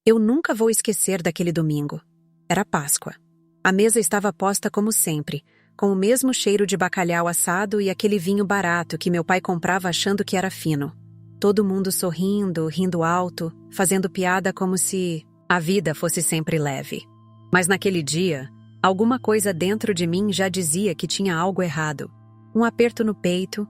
Eu nunca vou esquecer daquele domingo. Era Páscoa. A mesa estava posta como sempre, com o mesmo cheiro de bacalhau assado e aquele vinho barato que meu pai comprava achando que era fino. Todo mundo sorrindo, rindo alto, fazendo piada como se a vida fosse sempre leve. Mas naquele dia, alguma coisa dentro de mim já dizia que tinha algo errado. Um aperto no peito,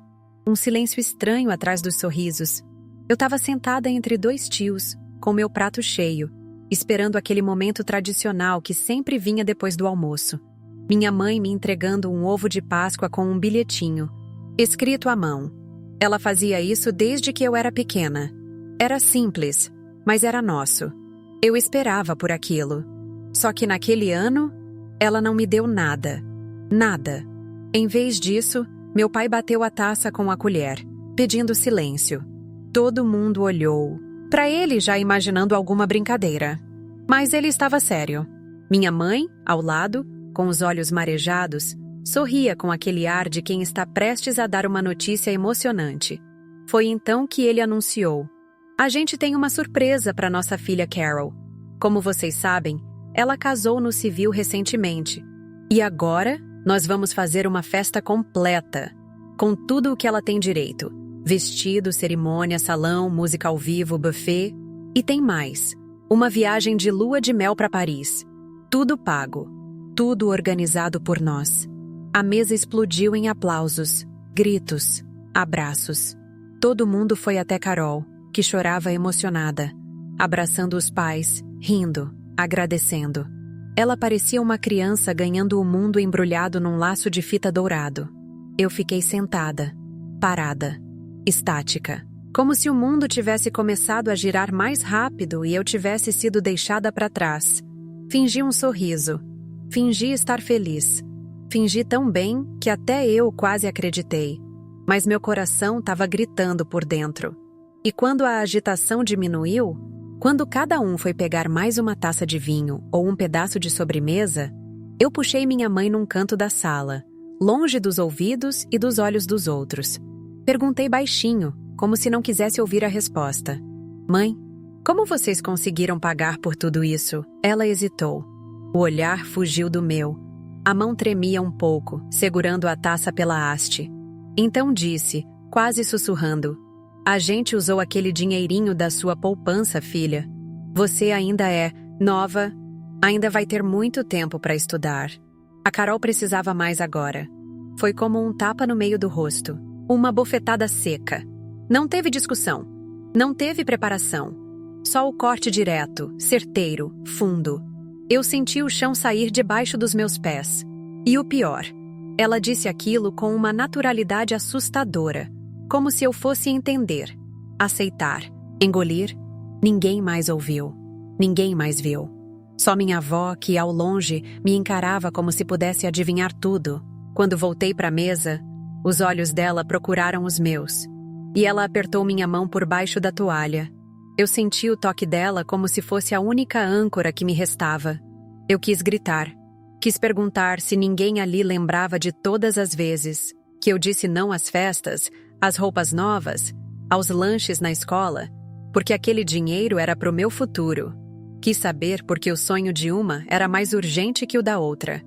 um silêncio estranho atrás dos sorrisos. Eu estava sentada entre dois tios, com meu prato cheio, esperando aquele momento tradicional que sempre vinha depois do almoço. Minha mãe me entregando um ovo de Páscoa com um bilhetinho, escrito à mão. Ela fazia isso desde que eu era pequena. Era simples, mas era nosso. Eu esperava por aquilo. Só que naquele ano, ela não me deu nada. Nada. Em vez disso, meu pai bateu a taça com a colher, pedindo silêncio. Todo mundo olhou, para ele já imaginando alguma brincadeira. Mas ele estava sério. Minha mãe, ao lado, com os olhos marejados, sorria com aquele ar de quem está prestes a dar uma notícia emocionante. Foi então que ele anunciou: "A gente tem uma surpresa para nossa filha Carol. Como vocês sabem, ela casou no civil recentemente. E agora, nós vamos fazer uma festa completa, com tudo o que ela tem direito. Vestido, cerimônia, salão, música ao vivo, buffet. E tem mais. Uma viagem de lua de mel para Paris. Tudo pago. Tudo organizado por nós." A mesa explodiu em aplausos, gritos, abraços. Todo mundo foi até Carol, que chorava emocionada, abraçando os pais, rindo, agradecendo. Ela parecia uma criança ganhando o mundo embrulhado num laço de fita dourado. Eu fiquei sentada, parada, estática, como se o mundo tivesse começado a girar mais rápido e eu tivesse sido deixada para trás. Fingi um sorriso. Fingi estar feliz. Fingi tão bem que até eu quase acreditei. Mas meu coração estava gritando por dentro. E quando a agitação diminuiu, quando cada um foi pegar mais uma taça de vinho ou um pedaço de sobremesa, eu puxei minha mãe num canto da sala, longe dos ouvidos e dos olhos dos outros. Perguntei baixinho, como se não quisesse ouvir a resposta: "Mãe, como vocês conseguiram pagar por tudo isso?" Ela hesitou. O olhar fugiu do meu. A mão tremia um pouco, segurando a taça pela haste. Então disse, quase sussurrando: "A gente usou aquele dinheirinho da sua poupança, filha. Você ainda é nova, ainda vai ter muito tempo para estudar." A Carol precisava mais agora. Foi como um tapa no meio do rosto, uma bofetada seca. Não teve discussão, não teve preparação. Só o corte direto, certeiro, fundo. Eu senti o chão sair debaixo dos meus pés. E o pior, ela disse aquilo com uma naturalidade assustadora, como se eu fosse entender, aceitar, engolir. Ninguém mais ouviu, ninguém mais viu. Só minha avó, que ao longe me encarava como se pudesse adivinhar tudo. Quando voltei para a mesa, os olhos dela procuraram os meus, e ela apertou minha mão por baixo da toalha. Eu senti o toque dela como se fosse a única âncora que me restava. Eu quis gritar. Quis perguntar se ninguém ali lembrava de todas as vezes que eu disse não às festas, às roupas novas, aos lanches na escola, porque aquele dinheiro era pro meu futuro. Quis saber porque o sonho de uma era mais urgente que o da outra.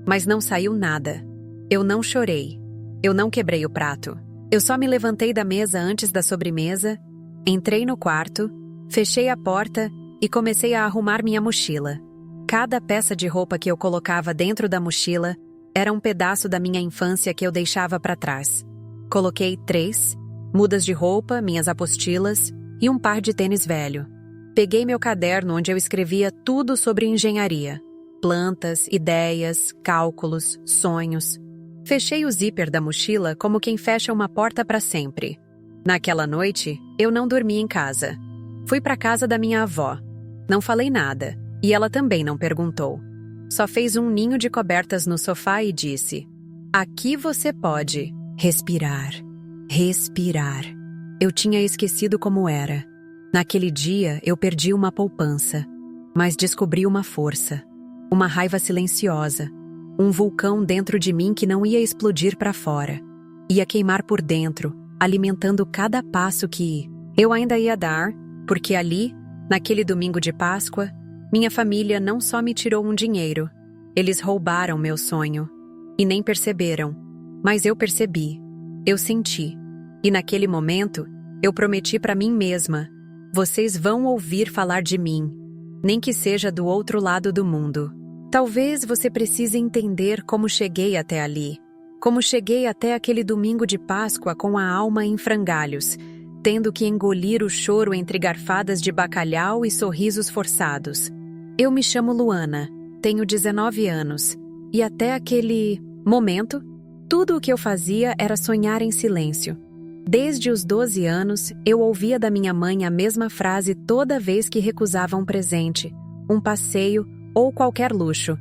Mas não saiu nada. Eu não chorei. Eu não quebrei o prato. Eu só me levantei da mesa antes da sobremesa, entrei no quarto, fechei a porta e comecei a arrumar minha mochila. Cada peça de roupa que eu colocava dentro da mochila era um pedaço da minha infância que eu deixava para trás. Coloquei 3 mudas de roupa, minhas apostilas e um par de tênis velho. Peguei meu caderno onde eu escrevia tudo sobre engenharia. Plantas, ideias, cálculos, sonhos. Fechei o zíper da mochila como quem fecha uma porta para sempre. Naquela noite, eu não dormi em casa. Fui para casa da minha avó. Não falei nada, e ela também não perguntou. Só fez um ninho de cobertas no sofá e disse: "Aqui você pode respirar, respirar." Eu tinha esquecido como era. Naquele dia, eu perdi uma poupança, mas descobri uma força, uma raiva silenciosa, um vulcão dentro de mim que não ia explodir para fora. Ia queimar por dentro, alimentando cada passo que eu ainda ia dar, porque ali, Naquele domingo de Páscoa, minha família não só me tirou um dinheiro, eles roubaram meu sonho. E nem perceberam, mas eu percebi, eu senti. E naquele momento, eu prometi para mim mesma: vocês vão ouvir falar de mim, nem que seja do outro lado do mundo. Talvez você precise entender como cheguei até ali, como cheguei até aquele domingo de Páscoa com a alma em frangalhos, tendo que engolir o choro entre garfadas de bacalhau e sorrisos forçados. Eu me chamo Luana, tenho 19 anos, e até aquele momento, tudo o que eu fazia era sonhar em silêncio. Desde os 12 anos, eu ouvia da minha mãe a mesma frase toda vez que recusava um presente, um passeio ou qualquer luxo: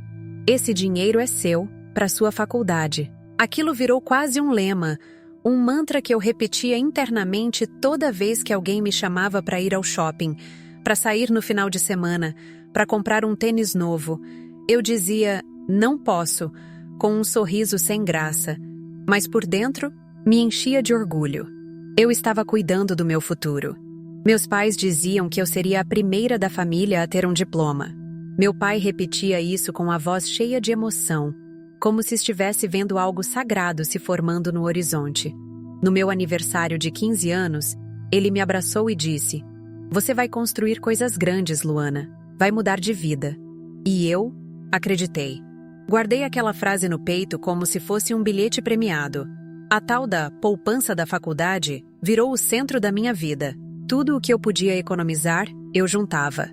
esse dinheiro é seu, para sua faculdade. Aquilo virou quase um lema, um mantra que eu repetia internamente toda vez que alguém me chamava para ir ao shopping, para sair no final de semana, para comprar um tênis novo. Eu dizia: não posso, com um sorriso sem graça, mas por dentro me enchia de orgulho. Eu estava cuidando do meu futuro. Meus pais diziam que eu seria a primeira da família a ter um diploma. Meu pai repetia isso com a voz cheia de emoção, como se estivesse vendo algo sagrado se formando no horizonte. No meu aniversário de 15 anos, ele me abraçou e disse: você vai construir coisas grandes, Luana. Vai mudar de vida. E eu acreditei. Guardei aquela frase no peito como se fosse um bilhete premiado. A tal da poupança da faculdade virou o centro da minha vida. Tudo o que eu podia economizar, eu juntava.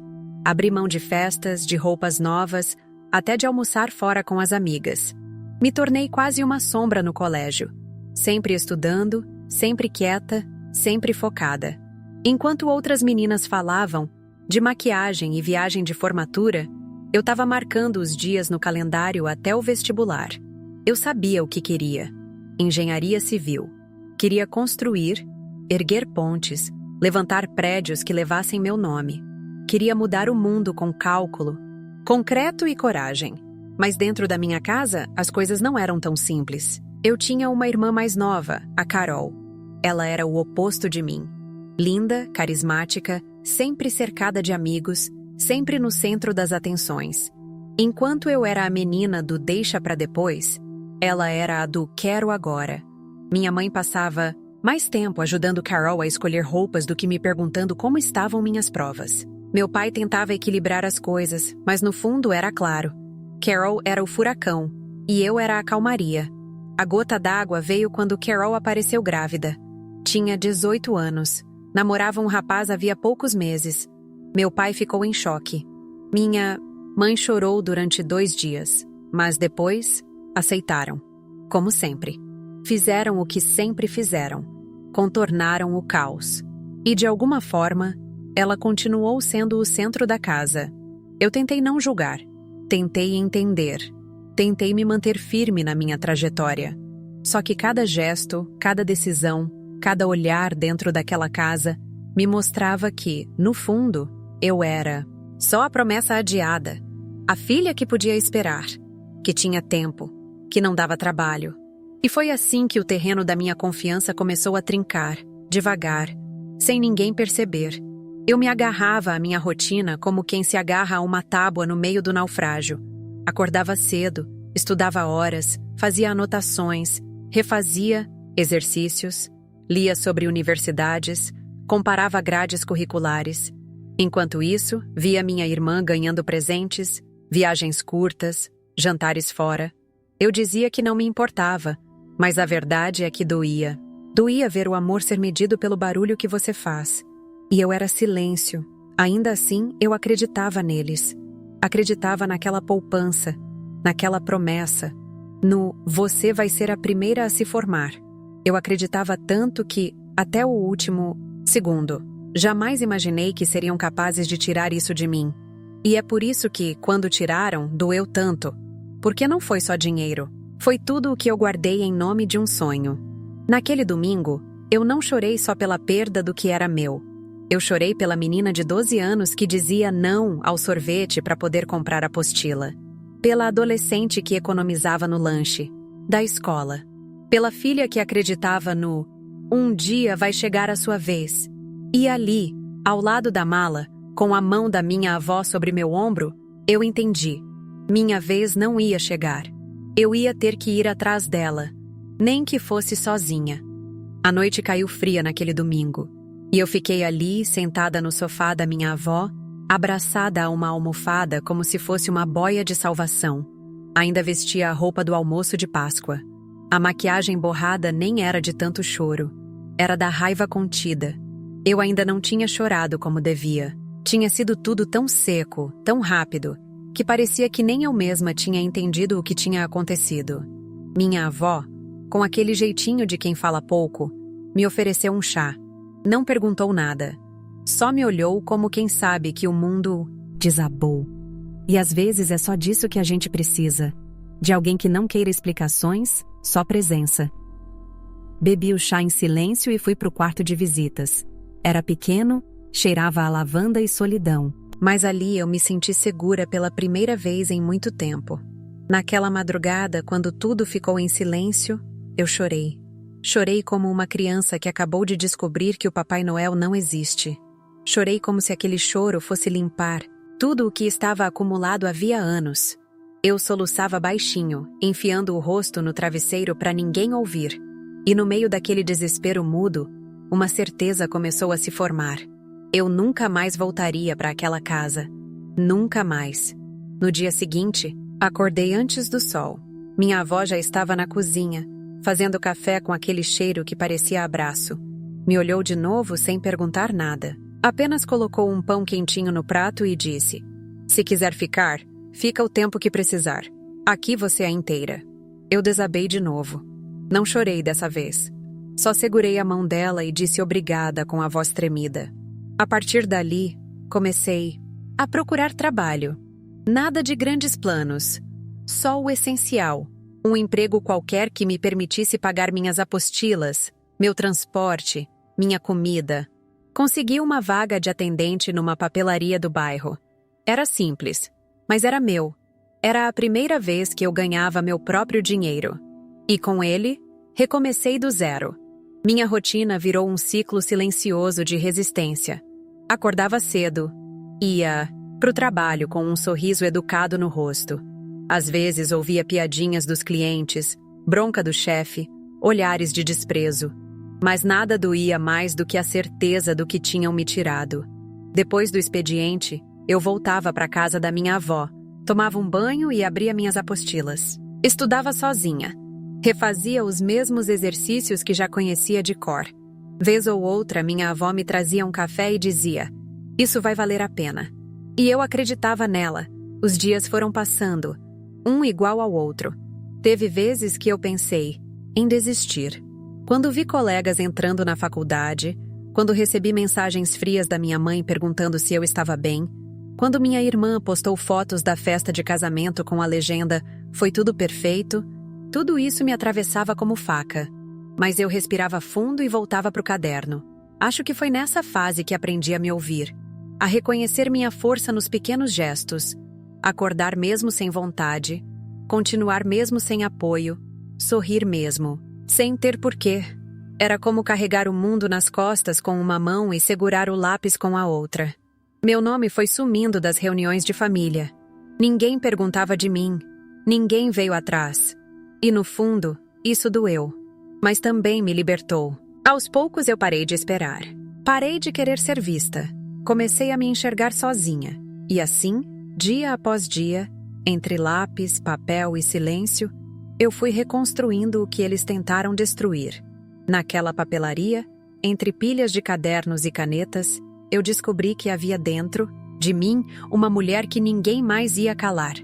Abri mão de festas, de roupas novas, até de almoçar fora com as amigas. Me tornei quase uma sombra no colégio. Sempre estudando, sempre quieta, sempre focada. Enquanto outras meninas falavam de maquiagem e viagem de formatura, eu estava marcando os dias no calendário até o vestibular. Eu sabia o que queria: engenharia civil. Queria construir, erguer pontes, levantar prédios que levassem meu nome. Queria mudar o mundo com cálculo, concreto e coragem. Mas dentro da minha casa, as coisas não eram tão simples. Eu tinha uma irmã mais nova, a Carol. Ela era o oposto de mim. Linda, carismática, sempre cercada de amigos, sempre no centro das atenções. Enquanto eu era a menina do deixa pra depois, ela era a do quero agora. Minha mãe passava mais tempo ajudando Carol a escolher roupas do que me perguntando como estavam minhas provas. Meu pai tentava equilibrar as coisas, mas no fundo era claro: Carol era o furacão e eu era a calmaria. A gota d'água veio quando Carol apareceu grávida. Tinha 18 anos. Namorava um rapaz havia poucos meses. Meu pai ficou em choque. Minha mãe chorou durante 2 dias, mas depois aceitaram. Como sempre. Fizeram o que sempre fizeram. Contornaram o caos. E de alguma forma, ela continuou sendo o centro da casa. Eu tentei não julgar. Tentei entender. Tentei me manter firme na minha trajetória. Só que cada gesto, cada decisão, cada olhar dentro daquela casa me mostrava que, no fundo, eu era só a promessa adiada, a filha que podia esperar, que tinha tempo, que não dava trabalho. E foi assim que o terreno da minha confiança começou a trincar, devagar, sem ninguém perceber. Eu me agarrava à minha rotina como quem se agarra a uma tábua no meio do naufrágio. Acordava cedo, estudava horas, fazia anotações, refazia exercícios, lia sobre universidades, comparava grades curriculares. Enquanto isso, via minha irmã ganhando presentes, viagens curtas, jantares fora. Eu dizia que não me importava, mas a verdade é que doía. Doía ver o amor ser medido pelo barulho que você faz. E eu era silêncio. Ainda assim, eu acreditava neles. Acreditava naquela poupança, naquela promessa, no você vai ser a primeira a se formar. Eu acreditava tanto que, até o último segundo, jamais imaginei que seriam capazes de tirar isso de mim. E é por isso que, quando tiraram, doeu tanto. Porque não foi só dinheiro. Foi tudo o que eu guardei em nome de um sonho. Naquele domingo, eu não chorei só pela perda do que era meu. Eu chorei pela menina de 12 anos que dizia não ao sorvete para poder comprar a apostila. Pela adolescente que economizava no lanche da escola. Pela filha que acreditava no um dia vai chegar a sua vez. E ali, ao lado da mala, Com a mão da minha avó sobre meu ombro, eu entendi. Minha vez não ia chegar. Eu ia ter que ir atrás dela, nem que fosse sozinha. A noite caiu fria naquele domingo, e eu fiquei ali, sentada no sofá da minha avó, abraçada a uma almofada como se fosse uma boia de salvação. Ainda vestia a roupa do almoço de Páscoa. A maquiagem borrada nem era de tanto choro. Era da raiva contida. Eu ainda não tinha chorado como devia. Tinha sido tudo tão seco, tão rápido, que parecia que nem eu mesma tinha entendido o que tinha acontecido. Minha avó, com aquele jeitinho de quem fala pouco, me ofereceu um chá. Não perguntou nada. Só me olhou como quem sabe que o mundo desabou. E às vezes é só disso que a gente precisa. De alguém que não queira explicações, só presença. Bebi o chá em silêncio e fui pro quarto de visitas. Era pequeno, cheirava a lavanda e solidão. Mas ali eu me senti segura pela primeira vez em muito tempo. Naquela madrugada, quando tudo ficou em silêncio, eu chorei. Chorei como uma criança que acabou de descobrir que o Papai Noel não existe. Chorei como se aquele choro fosse limpar tudo o que estava acumulado havia anos. Eu soluçava baixinho, enfiando o rosto no travesseiro para ninguém ouvir. E no meio daquele desespero mudo, uma certeza começou a se formar. Eu nunca mais voltaria para aquela casa. Nunca mais. No dia seguinte, acordei antes do sol. Minha avó já estava na cozinha, fazendo café com aquele cheiro que parecia abraço. Me olhou de novo sem perguntar nada. Apenas colocou um pão quentinho no prato e disse: "Se quiser ficar, fica o tempo que precisar. Aqui você é inteira." Eu desabei de novo. Não chorei dessa vez. Só segurei a mão dela e disse obrigada com a voz tremida. A partir dali, comecei a procurar trabalho. Nada de grandes planos. Só o essencial. Um emprego qualquer que me permitisse pagar minhas apostilas, meu transporte, minha comida. Consegui uma vaga de atendente numa papelaria do bairro. Era simples, mas era meu. Era a primeira vez que eu ganhava meu próprio dinheiro. E com ele, recomecei do zero. Minha rotina virou um ciclo silencioso de resistência. Acordava cedo. Ia pro trabalho com um sorriso educado no rosto. Às vezes ouvia piadinhas dos clientes, bronca do chefe, olhares de desprezo. Mas nada doía mais do que a certeza do que tinham me tirado. Depois do expediente, eu voltava para a casa da minha avó, tomava um banho e abria minhas apostilas. Estudava sozinha. Refazia os mesmos exercícios que já conhecia de cor. Vez ou outra, minha avó me trazia um café e dizia: "Isso vai valer a pena." E eu acreditava nela. Os dias foram passando, um igual ao outro. Teve vezes que eu pensei em desistir. Quando vi colegas entrando na faculdade, quando recebi mensagens frias da minha mãe perguntando se eu estava bem, quando minha irmã postou fotos da festa de casamento com a legenda "Foi tudo perfeito", tudo isso me atravessava como faca. Mas eu respirava fundo e voltava para o caderno. Acho que foi nessa fase que aprendi a me ouvir, a reconhecer minha força nos pequenos gestos, acordar mesmo sem vontade, continuar mesmo sem apoio, sorrir mesmo, sem ter porquê. Era como carregar o mundo nas costas com uma mão e segurar o lápis com a outra. Meu nome foi sumindo das reuniões de família. Ninguém perguntava de mim. Ninguém veio atrás. E no fundo, isso doeu. Mas também me libertou. Aos poucos eu parei de esperar. Parei de querer ser vista. Comecei a me enxergar sozinha. E assim, dia após dia, entre lápis, papel e silêncio, eu fui reconstruindo o que eles tentaram destruir. Naquela papelaria, entre pilhas de cadernos e canetas, eu descobri que havia dentro, de mim, uma mulher que ninguém mais ia calar.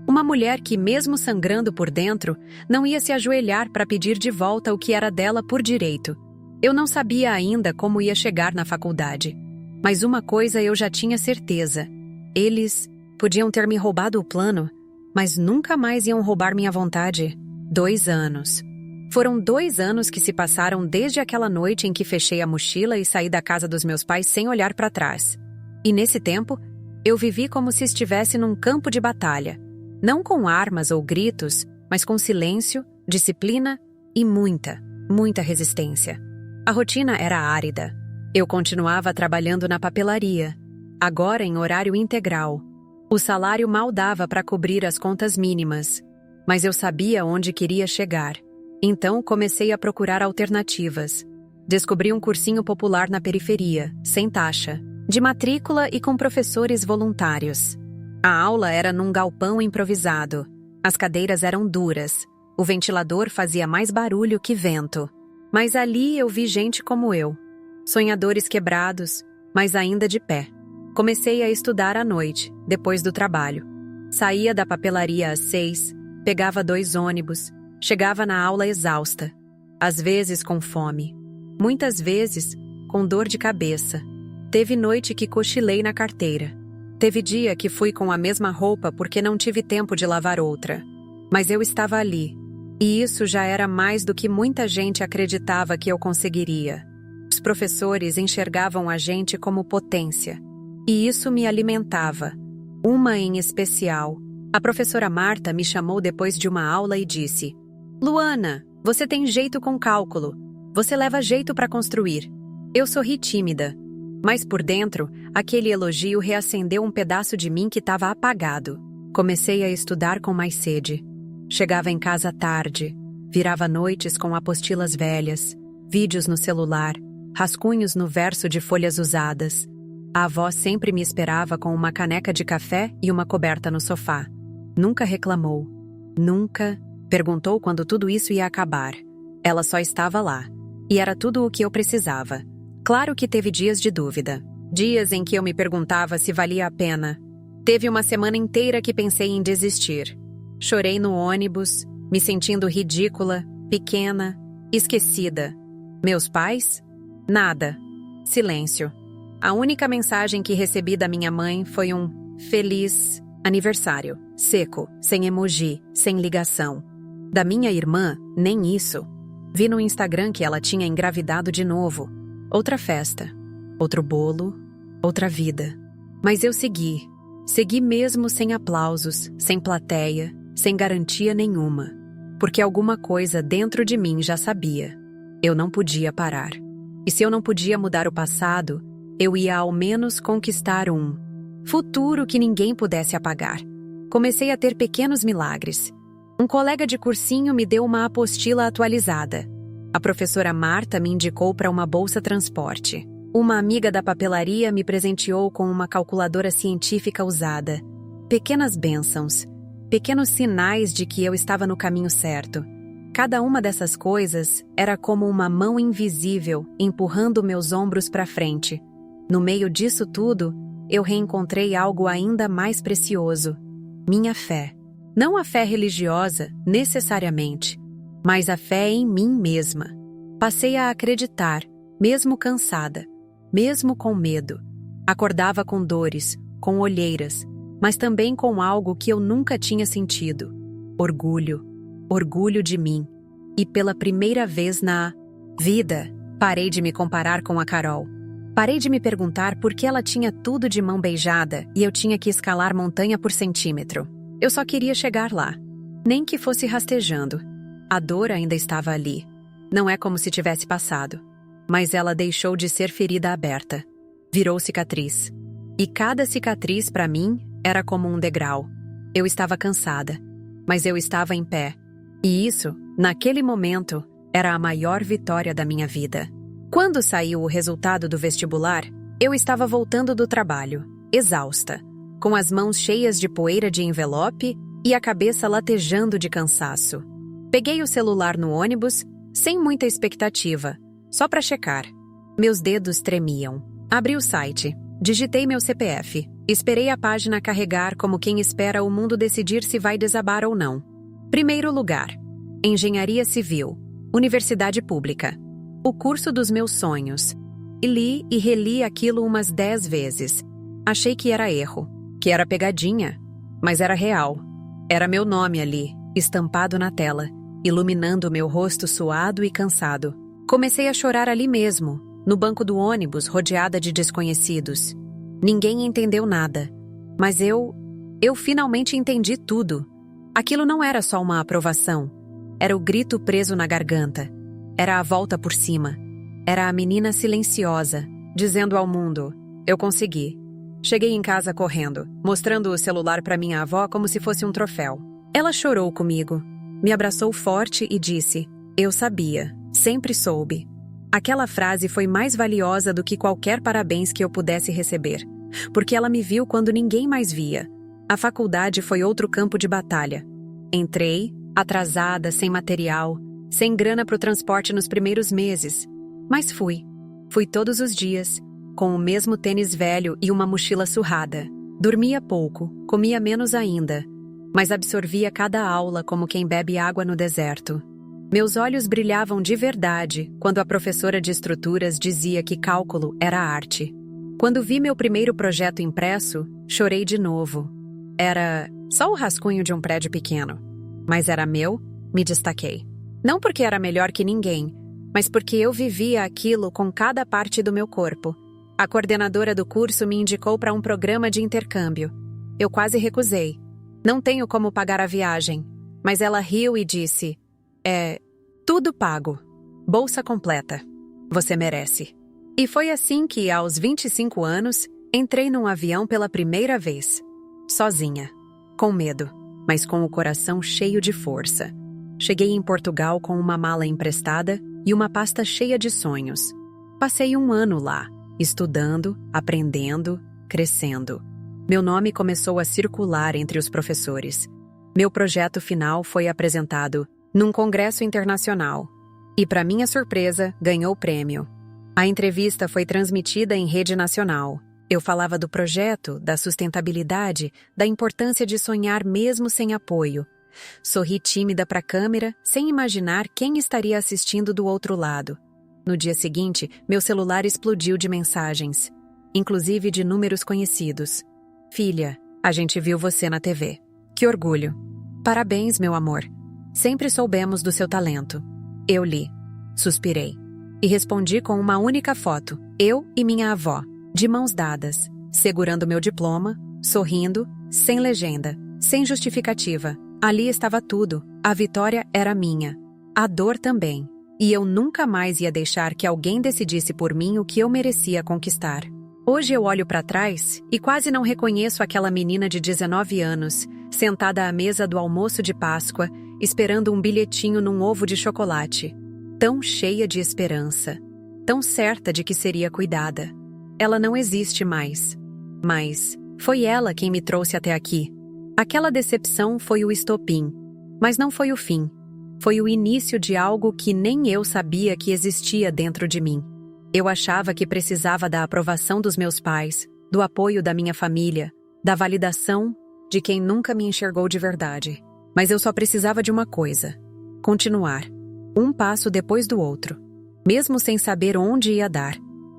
Uma mulher que, mesmo sangrando por dentro, não ia se ajoelhar para pedir de volta o que era dela por direito. Eu não sabia ainda como ia chegar na faculdade. Mas uma coisa eu já tinha certeza. Eles podiam ter me roubado o plano, mas nunca mais iam roubar minha vontade. 2 anos. Foram 2 anos que se passaram desde aquela noite em que fechei a mochila e saí da casa dos meus pais sem olhar para trás. E nesse tempo, eu vivi como se estivesse num campo de batalha. Não com armas ou gritos, mas com silêncio, disciplina e muita, muita resistência. A rotina era árida. Eu continuava trabalhando na papelaria. agora em horário integral. O salário mal dava para cobrir as contas mínimas, mas eu sabia onde queria chegar. Então comecei a procurar alternativas. Descobri um cursinho popular na periferia, sem taxa, de matrícula e com professores voluntários. A aula era num galpão improvisado. As cadeiras eram duras. O ventilador fazia mais barulho que vento. Mas ali eu vi gente como eu. Sonhadores quebrados, mas ainda de pé. Comecei a estudar à noite, depois do trabalho. Saía da papelaria às 6, pegava 2 ônibus, chegava na aula exausta. Às vezes com fome. Muitas vezes com dor de cabeça. Teve noite que cochilei na carteira. Teve dia que fui com a mesma roupa porque não tive tempo de lavar outra. Mas eu estava ali. E isso já era mais do que muita gente acreditava que eu conseguiria. Os professores enxergavam a gente como potência. E isso me alimentava. Uma em especial. A professora Marta me chamou depois de uma aula e disse: "Luana, você tem jeito com cálculo. Você leva jeito para construir." Eu sorri tímida. Mas por dentro, aquele elogio reacendeu um pedaço de mim que estava apagado. Comecei a estudar com mais sede. Chegava em casa tarde, virava noites com apostilas velhas, vídeos no celular, rascunhos no verso de folhas usadas. A avó sempre me esperava com uma caneca de café e uma coberta no sofá. Nunca reclamou. Nunca perguntou quando tudo isso ia acabar. Ela só estava lá. E era tudo o que eu precisava. Claro que teve dias de dúvida. Dias em que eu me perguntava se valia a pena. Teve uma semana inteira que pensei em desistir. Chorei no ônibus, me sentindo ridícula, pequena, esquecida. Meus pais? Nada. Silêncio. A única mensagem que recebi da minha mãe foi um feliz aniversário, seco, sem emoji, sem ligação. Da minha irmã, nem isso. Vi no Instagram que ela tinha engravidado de novo. Outra festa, outro bolo, outra vida. Mas eu segui. Segui mesmo sem aplausos, sem plateia, sem garantia nenhuma. Porque alguma coisa dentro de mim já sabia. Eu não podia parar. E se eu não podia mudar o passado, eu ia ao menos conquistar um futuro que ninguém pudesse apagar. Comecei a ter pequenos milagres. Um colega de cursinho me deu uma apostila atualizada. A professora Marta me indicou para uma bolsa transporte. Uma amiga da papelaria me presenteou com uma calculadora científica usada. Pequenas bênçãos. Pequenos sinais de que eu estava no caminho certo. Cada uma dessas coisas era como uma mão invisível empurrando meus ombros para frente. No meio disso tudo, eu reencontrei algo ainda mais precioso. Minha fé. Não a fé religiosa, necessariamente, mas a fé em mim mesma. Passei a acreditar, mesmo cansada, mesmo com medo. Acordava com dores, com olheiras, mas também com algo que eu nunca tinha sentido. Orgulho. Orgulho de mim. E pela primeira vez na vida, parei de me comparar com a Carol. Parei de me perguntar por que ela tinha tudo de mão beijada e eu tinha que escalar montanha por centímetro. Eu só queria chegar lá. Nem que fosse rastejando. A dor ainda estava ali. Não é como se tivesse passado. Mas ela deixou de ser ferida aberta. Virou cicatriz. E cada cicatriz, para mim, era como um degrau. Eu estava cansada, mas eu estava em pé. E isso, naquele momento, era a maior vitória da minha vida. Quando saiu o resultado do vestibular, eu estava voltando do trabalho, exausta, com as mãos cheias de poeira de envelope e a cabeça latejando de cansaço. Peguei o celular no ônibus, sem muita expectativa, só para checar. Meus dedos tremiam. Abri o site, digitei meu CPF, esperei a página carregar como quem espera o mundo decidir se vai desabar ou não. Primeiro lugar, Engenharia Civil, Universidade Pública. O curso dos meus sonhos. E li e reli aquilo umas 10 vezes. Achei que era erro, que era pegadinha, mas era real. Era meu nome ali, estampado na tela, iluminando meu rosto suado e cansado. Comecei a chorar ali mesmo, no banco do ônibus, rodeada de desconhecidos. Ninguém entendeu nada, mas eu finalmente entendi tudo. Aquilo não era só uma aprovação, era o grito preso na garganta, era a volta por cima, era a menina silenciosa, dizendo ao mundo: eu consegui. Cheguei em casa correndo, mostrando o celular para minha avó como se fosse um troféu. Ela chorou comigo, me abraçou forte e disse: "Eu sabia, sempre soube." Aquela frase foi mais valiosa do que qualquer parabéns que eu pudesse receber, porque ela me viu quando ninguém mais via. A faculdade foi outro campo de batalha. Entrei, atrasada, sem material, sem grana para o transporte nos primeiros meses. Mas fui. Fui todos os dias, com o mesmo tênis velho e uma mochila surrada. Dormia pouco, comia menos ainda, mas absorvia cada aula como quem bebe água no deserto. Meus olhos brilhavam de verdade quando a professora de estruturas dizia que cálculo era arte. Quando vi meu primeiro projeto impresso, chorei de novo. Era só o rascunho de um prédio pequeno. Mas era meu, me destaquei. Não porque era melhor que ninguém, mas porque eu vivia aquilo com cada parte do meu corpo. A coordenadora do curso me indicou para um programa de intercâmbio. Eu quase recusei. Não tenho como pagar a viagem, mas ela riu e disse: tudo pago. Bolsa completa. Você merece. E foi assim que, aos 25 anos, entrei num avião pela primeira vez. Sozinha. Com medo, mas com o coração cheio de força. Cheguei em Portugal com uma mala emprestada e uma pasta cheia de sonhos. Passei um ano lá, estudando, aprendendo, crescendo. Meu nome começou a circular entre os professores. Meu projeto final foi apresentado num congresso internacional. E, para minha surpresa, ganhou o prêmio. A entrevista foi transmitida em rede nacional. Eu falava do projeto, da sustentabilidade, da importância de sonhar mesmo sem apoio. Sorri tímida para a câmera, sem imaginar quem estaria assistindo do outro lado. No dia seguinte, meu celular explodiu de mensagens, inclusive de números conhecidos. "Filha, a gente viu você na TV. Que orgulho. Parabéns, meu amor. Sempre soubemos do seu talento." Eu li, suspirei e respondi com uma única foto, eu e minha avó, de mãos dadas, segurando meu diploma, sorrindo, sem legenda, sem justificativa. Ali estava tudo. A vitória era minha. A dor também. E eu nunca mais ia deixar que alguém decidisse por mim o que eu merecia conquistar. Hoje eu olho para trás e quase não reconheço aquela menina de 19 anos, sentada à mesa do almoço de Páscoa, esperando um bilhetinho num ovo de chocolate. Tão cheia de esperança. Tão certa de que seria cuidada. Ela não existe mais. Mas foi ela quem me trouxe até aqui. Aquela decepção foi o estopim. Mas não foi o fim. Foi o início de algo que nem eu sabia que existia dentro de mim. Eu achava que precisava da aprovação dos meus pais, do apoio da minha família, da validação de quem nunca me enxergou de verdade. Mas eu só precisava de uma coisa: continuar. Um passo depois do outro. Mesmo sem saber onde ia dar,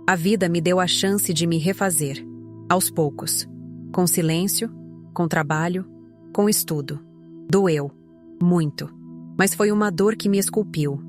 a vida me deu a chance de me refazer. Aos poucos. Com silêncio, com trabalho, com estudo. Doeu. Muito. Mas foi uma dor que me esculpiu,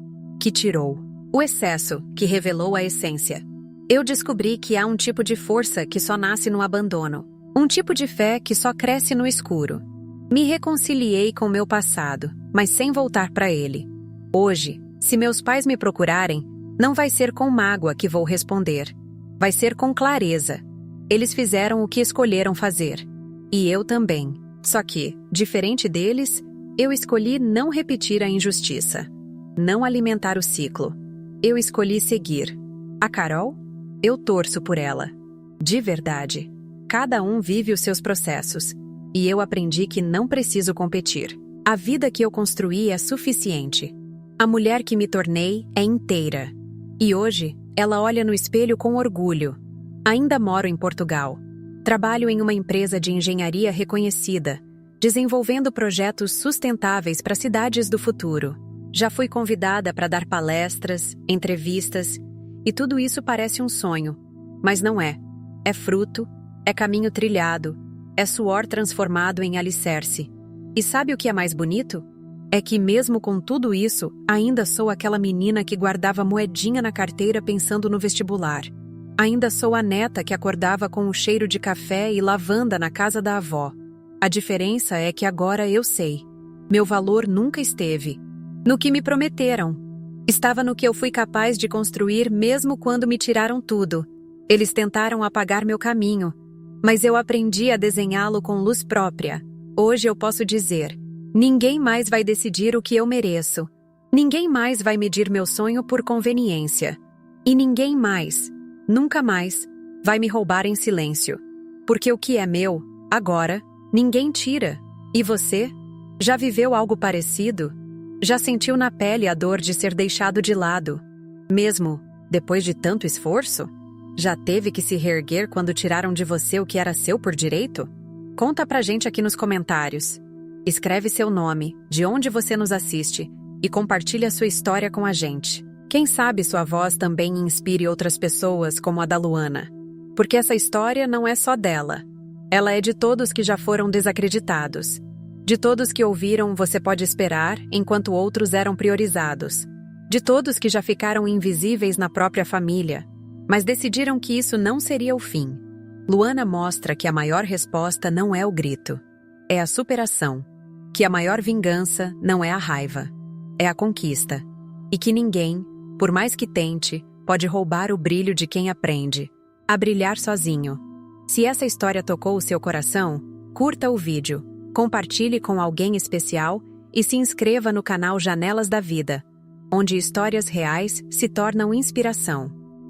que tirou. O excesso, que revelou a essência. Eu descobri que há um tipo de força que só nasce no abandono. Um tipo de fé que só cresce no escuro. Me reconciliei com meu passado, mas sem voltar para ele. Hoje, se meus pais me procurarem, não vai ser com mágoa que vou responder. Vai ser com clareza. Eles fizeram o que escolheram fazer. E eu também. Só que, diferente deles, eu escolhi não repetir a injustiça. Não alimentar o ciclo. Eu escolhi seguir. A Carol? Eu torço por ela. De verdade. Cada um vive os seus processos. E eu aprendi que não preciso competir. A vida que eu construí é suficiente. A mulher que me tornei é inteira. E hoje, ela olha no espelho com orgulho. Ainda moro em Portugal. Trabalho em uma empresa de engenharia reconhecida, desenvolvendo projetos sustentáveis para cidades do futuro. Já fui convidada para dar palestras, entrevistas, e tudo isso parece um sonho. Mas não é. É fruto, é caminho trilhado, é suor transformado em alicerce. E sabe o que é mais bonito? É que mesmo com tudo isso, ainda sou aquela menina que guardava moedinha na carteira pensando no vestibular. Ainda sou a neta que acordava com o cheiro de café e lavanda na casa da avó. A diferença é que agora eu sei. Meu valor nunca esteve no que me prometeram. Estava no que eu fui capaz de construir mesmo quando me tiraram tudo. Eles tentaram apagar meu caminho, Mas eu aprendi a desenhá-lo com luz própria. Hoje eu posso dizer: ninguém mais vai decidir o que eu mereço. Ninguém mais vai medir meu sonho por conveniência. E ninguém mais, nunca mais, vai me roubar em silêncio. Porque o que é meu, agora, ninguém tira. E você? Já viveu algo parecido? Já sentiu na pele a dor de ser deixado de lado? Mesmo depois de tanto esforço? Já teve que se reerguer quando tiraram de você o que era seu por direito? Conta pra gente aqui nos comentários. Escreve seu nome, de onde você nos assiste, e compartilha sua história com a gente. Quem sabe sua voz também inspire outras pessoas como a da Luana. Porque essa história não é só dela. Ela é de todos que já foram desacreditados. De todos que ouviram "você pode esperar" enquanto outros eram priorizados. De todos que já ficaram invisíveis na própria família, mas decidiram que isso não seria o fim. Luana mostra que a maior resposta não é o grito, é a superação. Que a maior vingança não é a raiva, é a conquista. E que ninguém, por mais que tente, pode roubar o brilho de quem aprende a brilhar sozinho. Se essa história tocou o seu coração, curta o vídeo, compartilhe com alguém especial e se inscreva no canal Janelas da Vida, onde histórias reais se tornam inspiração.